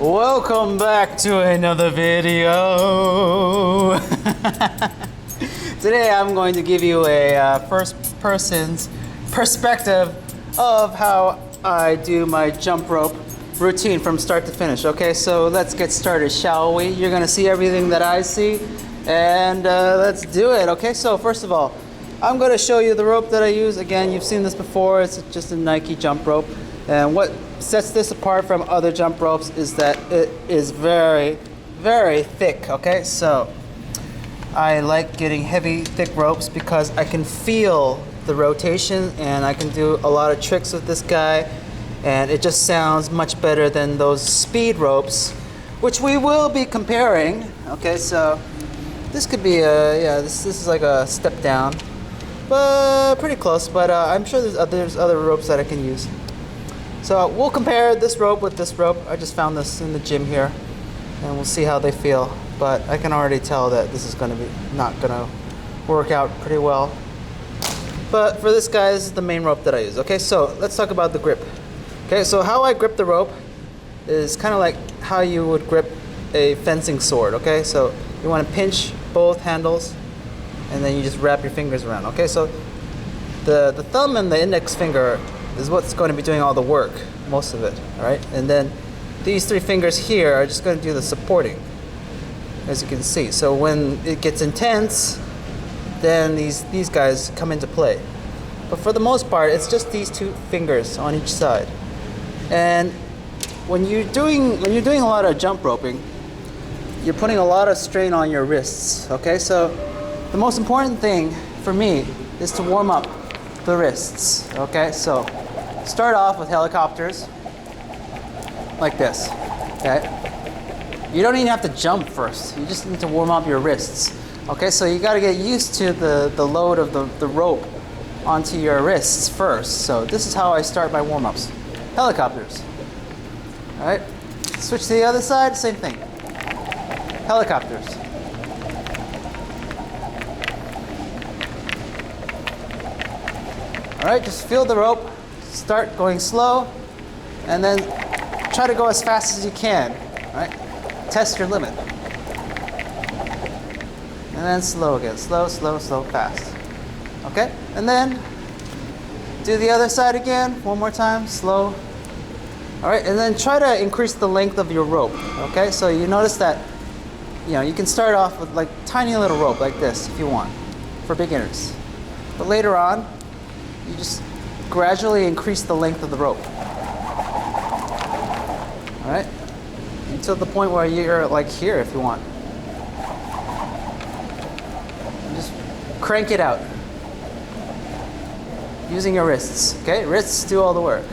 Welcome back to another video. Today I'm going to give you a first person's perspective of how I do my jump rope routine from start to finish. Okay, so let's get started, shall we? You're gonna see everything that I see, and let's do it. Okay, so first of all, I'm gonna show you the rope that I use. Again, you've seen this before. It's just a Nike jump rope. And what sets this apart from other jump ropes is that it is very, very thick, okay? So I like getting heavy, thick ropes because I can feel the rotation and I can do a lot of tricks with this guy, and it just sounds much better than those speed ropes, which we will be comparing. Okay, so this could be this is like a step down, but pretty close, but I'm sure there's other ropes that I can use. So we'll compare this rope with this rope. I just found this in the gym here, and we'll see how they feel. But I can already tell that this is not gonna work out pretty well. But for this guy, this is the main rope that I use. Okay, so let's talk about the grip. Okay, so how I grip the rope is kind of like how you would grip a fencing sword. Okay, so you want to pinch both handles, and then you just wrap your fingers around. Okay, so the thumb and the index finger is what's going to be doing all the work, most of it, all right? And then these three fingers here are just going to do the supporting, as you can see. So when it gets intense, then these guys come into play. But for the most part, it's just these two fingers on each side. And when you're doing a lot of jump roping, you're putting a lot of strain on your wrists, okay? So the most important thing for me is to warm up the wrists, okay? So start off with helicopters like this, okay? You don't even have to jump first. You just need to warm up your wrists, okay? So you gotta get used to the load of the rope onto your wrists first. So this is how I start my warm-ups. Helicopters, all right? Switch to the other side, same thing. Helicopters. All right, just feel the rope. Start going slow, and then try to go as fast as you can. All right, test your limit, and then slow again. Slow, slow, slow, fast. Okay, and then do the other side again. One more time, slow. All right, and then try to increase the length of your rope. Okay, so you notice that you can start off with like tiny little rope like this if you want, for beginners, but later on, you just gradually increase the length of the rope. All right? Until the point where you're like here if you want. And just crank it out. Using your wrists. Okay? Wrists do all the work.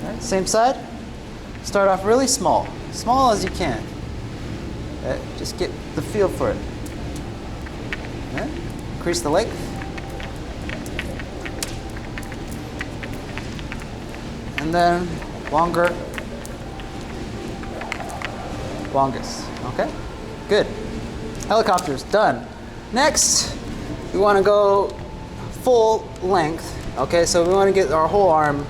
All right? Same side. Start off really small. Small as you can. Okay? Just get the feel for it. All right? Increase the length. And then longer, longest, okay? Good. Helicopters, done. Next, we wanna go full length, okay? So we wanna get our whole arm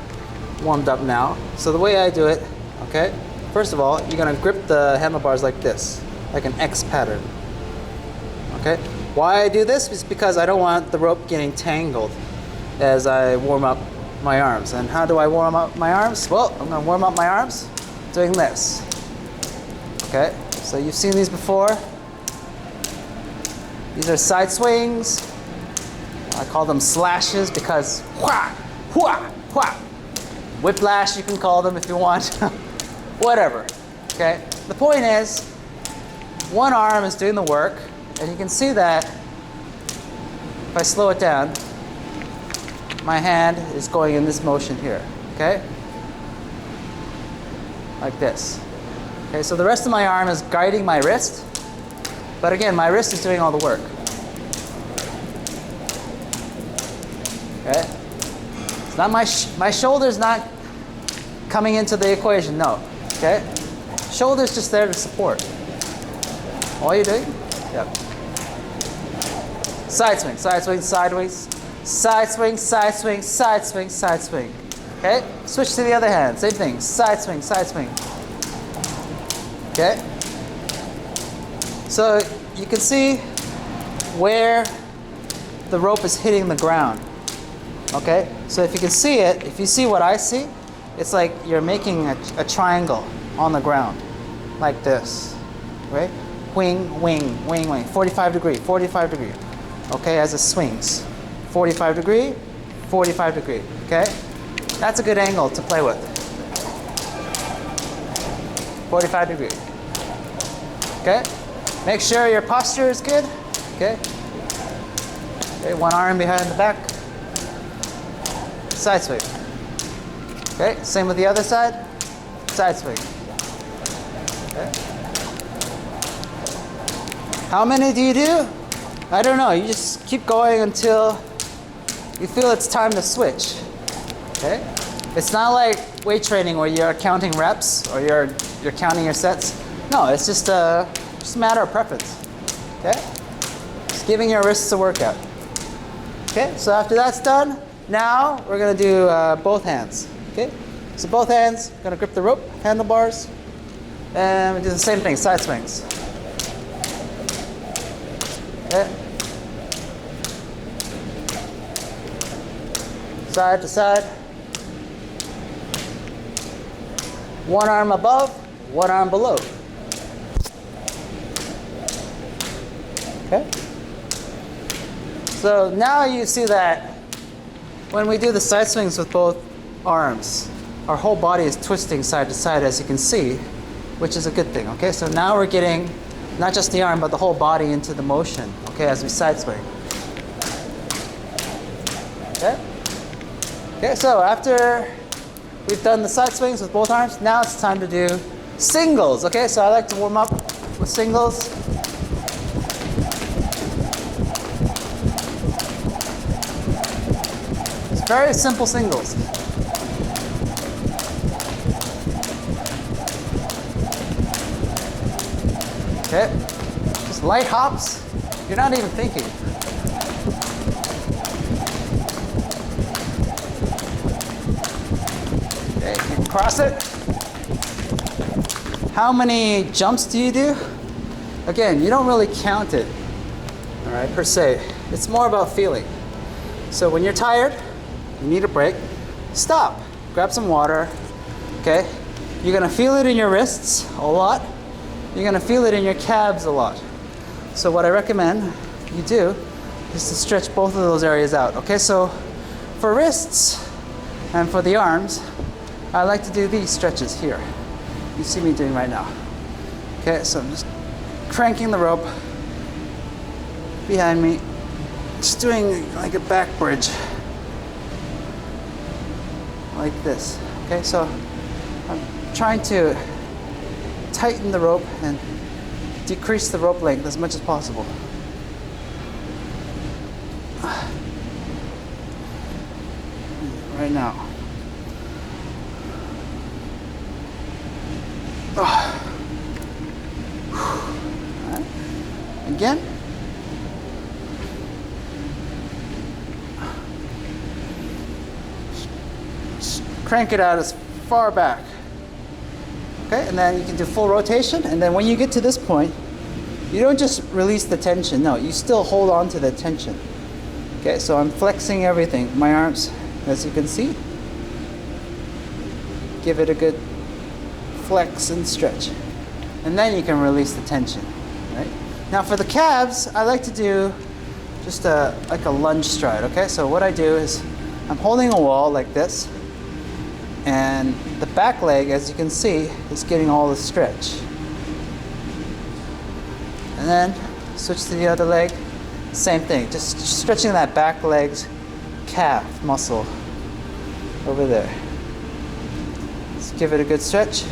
warmed up now. So the way I do it, okay? First of all, you're gonna grip the handlebars like this, like an X pattern, okay? Why I do this is because I don't want the rope getting tangled as I warm up my arms. And how do I warm up my arms? Well, I'm gonna warm up my arms doing this. Okay, so you've seen these before. These are side swings. I call them slashes because wha, wha, wha. Whiplash you can call them if you want. Whatever, okay? The point is, one arm is doing the work, and you can see that if I slow it down, my hand is going in this motion here, okay? Like this. Okay, so the rest of my arm is guiding my wrist, but again, my wrist is doing all the work. Okay? It's not my shoulder's not coming into the equation, no, okay? Shoulder's just there to support. All you're doing? Yep. Side swing, sideways. Side swing, side swing, side swing, side swing. Okay? Switch to the other hand. Same thing. Side swing, side swing. Okay? So you can see where the rope is hitting the ground. Okay? So if you can see it, if you see what I see, it's like you're making a triangle on the ground, like this, right? Wing, wing, wing, wing, 45 degree, 45 degree. Okay, as it swings. 45 degree, 45 degree, okay? That's a good angle to play with. 45 degree. Okay? Make sure your posture is good. Okay? Okay, one arm behind the back. Side swing. Okay, same with the other side. Side swing. Okay. How many do you do? I don't know. You just keep going until you feel it's time to switch. Okay? It's not like weight training where you're counting reps or you're counting your sets. No, it's just a matter of preference. Okay? Just giving your wrists a workout. Okay? So after that's done, now we're gonna do both hands. Okay? So both hands, gonna grip the rope, handlebars, and we do the same thing, side swings. Okay. Side to side. One arm above, one arm below. Okay. So now you see that when we do the side swings with both arms, our whole body is twisting side to side, as you can see, which is a good thing. Okay. So now we're getting not just the arm, but the whole body into the motion, okay, as we side swing. Okay? Okay, so after we've done the side swings with both arms, now it's time to do singles, okay? So I like to warm up with singles. It's very simple singles. Okay, just light hops. You're not even thinking. Okay, you can cross it. How many jumps do you do? Again, you don't really count it, all right, per se. It's more about feeling. So when you're tired, you need a break, stop, grab some water, okay? You're gonna feel it in your wrists a lot. You're gonna feel it in your calves a lot. So what I recommend you do is to stretch both of those areas out. Okay, so for wrists and for the arms, I like to do these stretches here. You see me doing right now. Okay, so I'm just cranking the rope behind me, just doing like a back bridge, like this. Okay, so I'm trying to tighten the rope and decrease the rope length as much as possible. Right now. Right. Again. Just crank it out as far back. Okay, and then you can do full rotation, and then when you get to this point, you don't just release the tension, no, you still hold on to the tension. Okay, so I'm flexing everything, my arms, as you can see. Give it a good flex and stretch. And then you can release the tension, right? Now for the calves, I like to do just like a lunge stride, okay? So what I do is I'm holding a wall like this, and the back leg, as you can see, is getting all the stretch. And then switch to the other leg, same thing, just stretching that back leg's calf muscle over there. Let's give it a good stretch.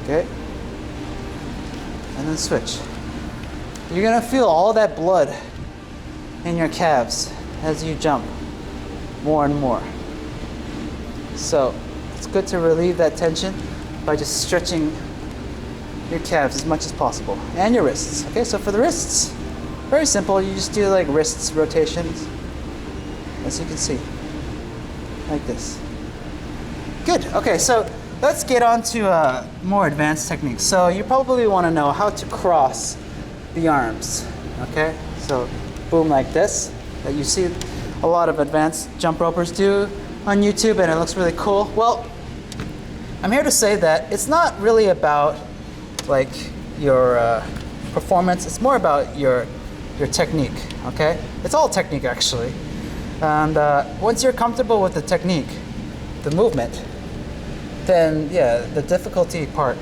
Okay. And then switch. You're gonna feel all that blood in your calves as you jump more and more. So it's good to relieve that tension by just stretching your calves as much as possible and your wrists. Okay, so for the wrists, very simple. You just do like wrists rotations, as you can see, like this. Good. Okay, so let's get on to more advanced techniques. So you probably want to know how to cross the arms. Okay, so boom, like this, that you see a lot of advanced jump ropers do on YouTube, and it looks really cool. Well, I'm here to say that it's not really about like your performance. It's more about your technique. Okay, it's all technique actually. And once you're comfortable with the technique, the movement, then yeah, the difficulty part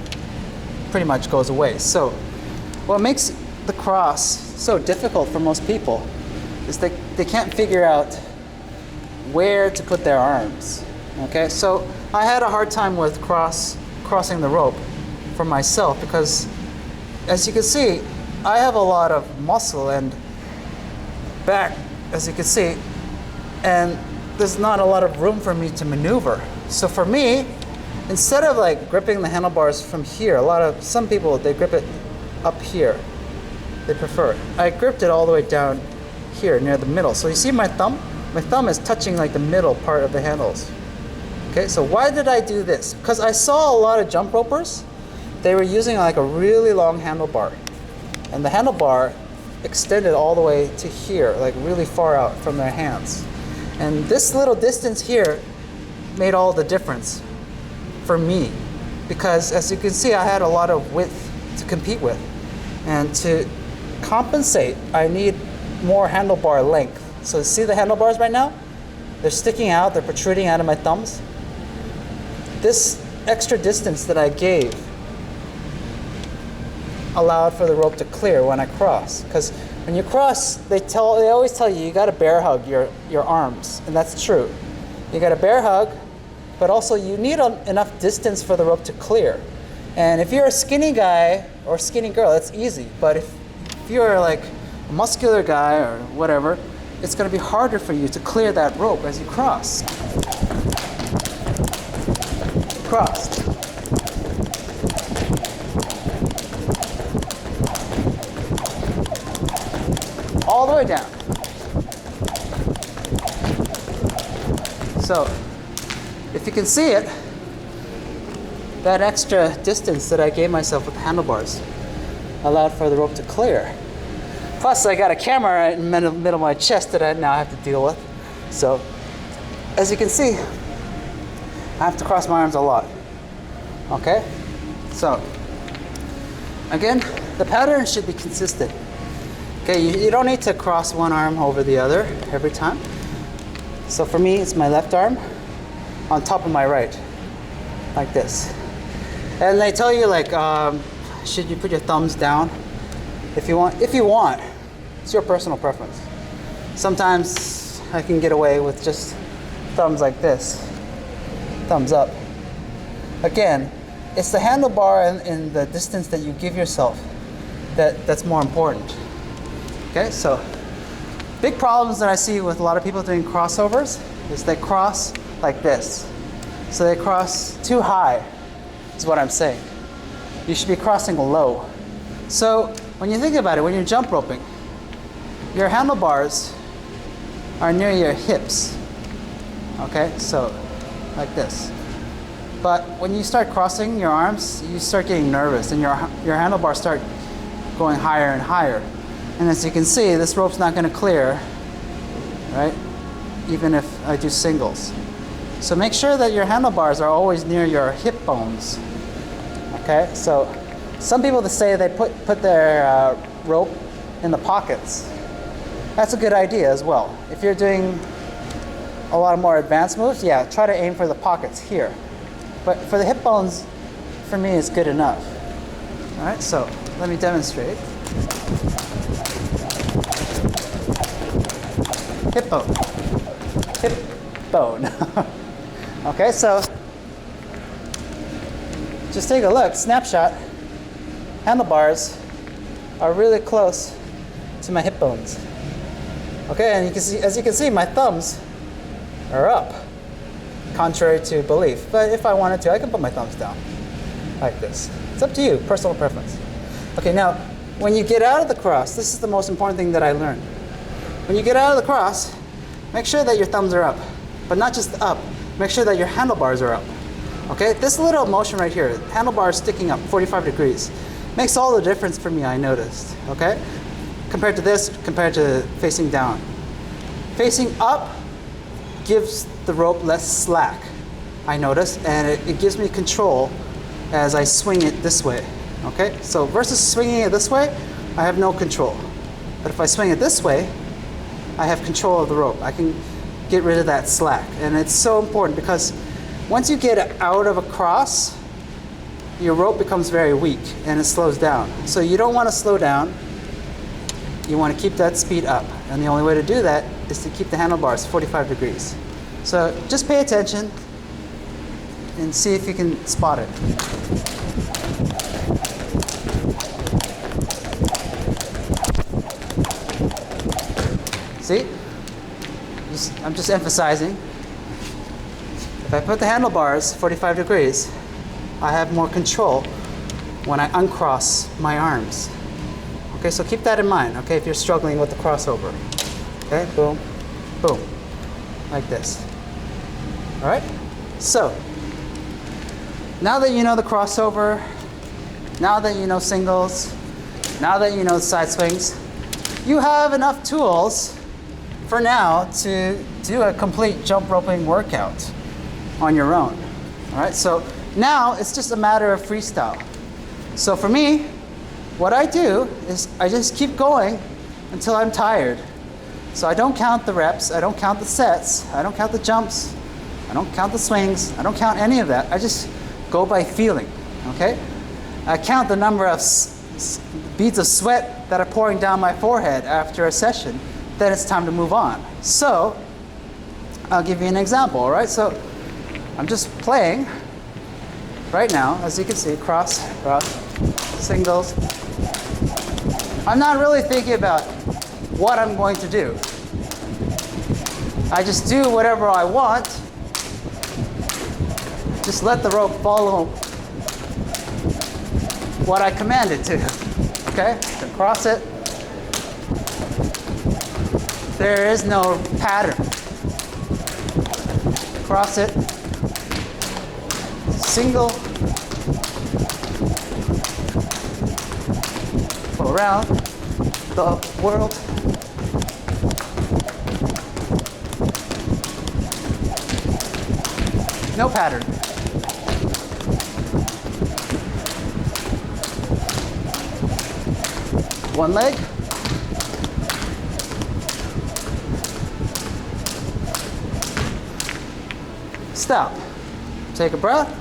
pretty much goes away. So what makes the cross so difficult for most people is they can't figure out where to put their arms. Okay, so I had a hard time with crossing the rope for myself because, as you can see, I have a lot of muscle and back, as you can see, and there's not a lot of room for me to maneuver. So for me, instead of like gripping the handlebars from here, some people, they grip it up here. They prefer it. I gripped it all the way down here near the middle. So you see my thumb? My thumb is touching like the middle part of the handles. Okay, so why did I do this? Because I saw a lot of jump ropers. They were using like a really long handlebar. And the handlebar extended all the way to here, like really far out from their hands. And this little distance here made all the difference for me. Because as you can see, I had a lot of width to compete with. And to compensate, I need more handlebar length. So see the handlebars right now? They're sticking out, they're protruding out of my thumbs. This extra distance that I gave allowed for the rope to clear when I cross. Because when you cross, they always tell you gotta bear hug your arms, and that's true. You gotta bear hug, but also you need enough distance for the rope to clear. And if you're a skinny guy or skinny girl, it's easy. But if you're like a muscular guy or whatever, it's gonna be harder for you to clear that rope as you cross. Cross. All the way down. So, if you can see it, that extra distance that I gave myself with the handlebars allowed for the rope to clear. Plus, I got a camera right in the middle of my chest that I now have to deal with. So, as you can see, I have to cross my arms a lot. Okay? So, again, the pattern should be consistent. Okay, you don't need to cross one arm over the other every time. So for me, it's my left arm on top of my right, like this. And they tell you like, should you put your thumbs down? If you want, it's your personal preference. Sometimes I can get away with just thumbs like this, thumbs up. Again, it's the handlebar and the distance that you give yourself that's more important. Okay, so big problems that I see with a lot of people doing crossovers is they cross like this. So they cross too high, is what I'm saying. You should be crossing low. So when you think about it, when you're jump roping, your handlebars are near your hips. Okay, so like this. But when you start crossing your arms, you start getting nervous and your handlebars start going higher and higher. And as you can see, this rope's not going to clear, right? Even if I do singles. So make sure that your handlebars are always near your hip bones. Okay, so some people that say they put their rope in the pockets. That's a good idea as well. If you're doing a lot of more advanced moves, yeah, try to aim for the pockets here. But for the hip bones, for me, it's good enough. All right, so let me demonstrate. Hip bone. Hip bone. Okay, so just take a look. Snapshot. Handlebars are really close to my hip bones. Okay, and you can see, as you can see, my thumbs are up, contrary to belief. But if I wanted to, I can put my thumbs down like this. It's up to you, personal preference. Okay, now when you get out of the cross, this is the most important thing that I learned. When you get out of the cross, make sure that your thumbs are up, but not just up. Make sure that your handlebars are up. Okay, this little motion right here, handlebar sticking up 45 degrees, makes all the difference for me, I noticed, okay? Compared to this, compared to facing down. Facing up gives the rope less slack, I noticed, and it gives me control as I swing it this way, okay? So versus swinging it this way, I have no control. But if I swing it this way, I have control of the rope. I can get rid of that slack. And it's so important because once you get out of a cross, your rope becomes very weak and it slows down. So you don't want to slow down. You want to keep that speed up. And the only way to do that is to keep the handlebars 45 degrees. So just pay attention and see if you can spot it. See? I'm just emphasizing. If I put the handlebars 45 degrees, I have more control when I uncross my arms. Okay, so keep that in mind, okay, if you're struggling with the crossover. Okay, boom, boom, like this. All right, so now that you know the crossover, now that you know singles, now that you know side swings, you have enough tools for now to do a complete jump roping workout on your own. All right, so now it's just a matter of freestyle. So for me, what I do is I just keep going until I'm tired. So I don't count the reps, I don't count the sets, I don't count the jumps, I don't count the swings, I don't count any of that. I just go by feeling, okay? I count the number of beads of sweat that are pouring down my forehead after a session. Then it's time to move on. So I'll give you an example, all right? So I'm just playing right now, as you can see, cross, cross, singles. I'm not really thinking about what I'm going to do. I just do whatever I want. Just let the rope follow what I command it to, okay? So cross it. There is no pattern. Cross it. Single. Go around the world. No pattern. One leg. Stop. Take a breath.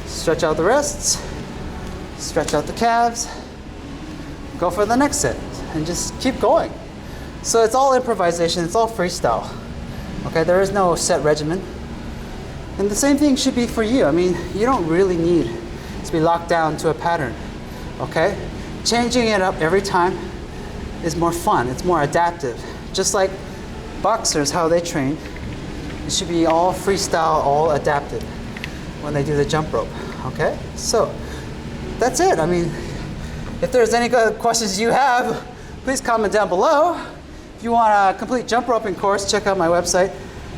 Stretch out the wrists. Stretch out the calves. Go for the next set. And just keep going. So it's all improvisation. It's all freestyle. Okay, there is no set regimen. And the same thing should be for you. I mean, you don't really need to be locked down to a pattern. Okay? Changing it up every time is more fun. It's more adaptive. Just like boxers, how they train. It should be all freestyle, all adapted when they do the jump rope, okay? So that's it. I mean, if there's any questions you have, please comment down below. If you want a complete jump roping course, check out my website,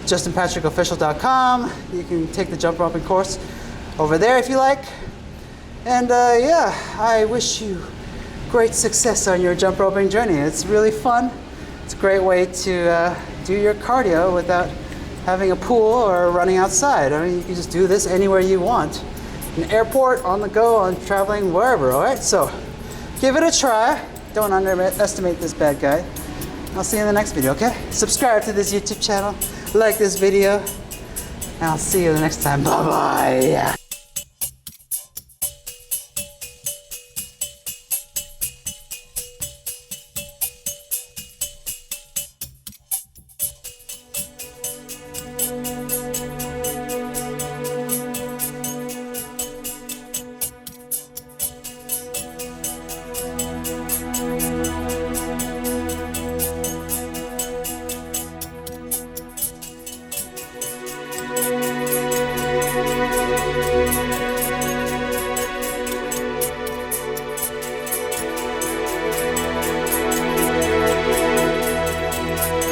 justinpatrickofficial.com. You can take the jump roping course over there if you like. And yeah, I wish you great success on your jump roping journey. It's really fun. It's a great way to do your cardio without having a pool or running outside. I mean, you can just do this anywhere you want. In the airport, on the go, on traveling, wherever, all right? So give it a try. Don't underestimate this bad guy. I'll see you in the next video, okay? Subscribe to this YouTube channel, like this video, and I'll see you the next time. Bye-bye.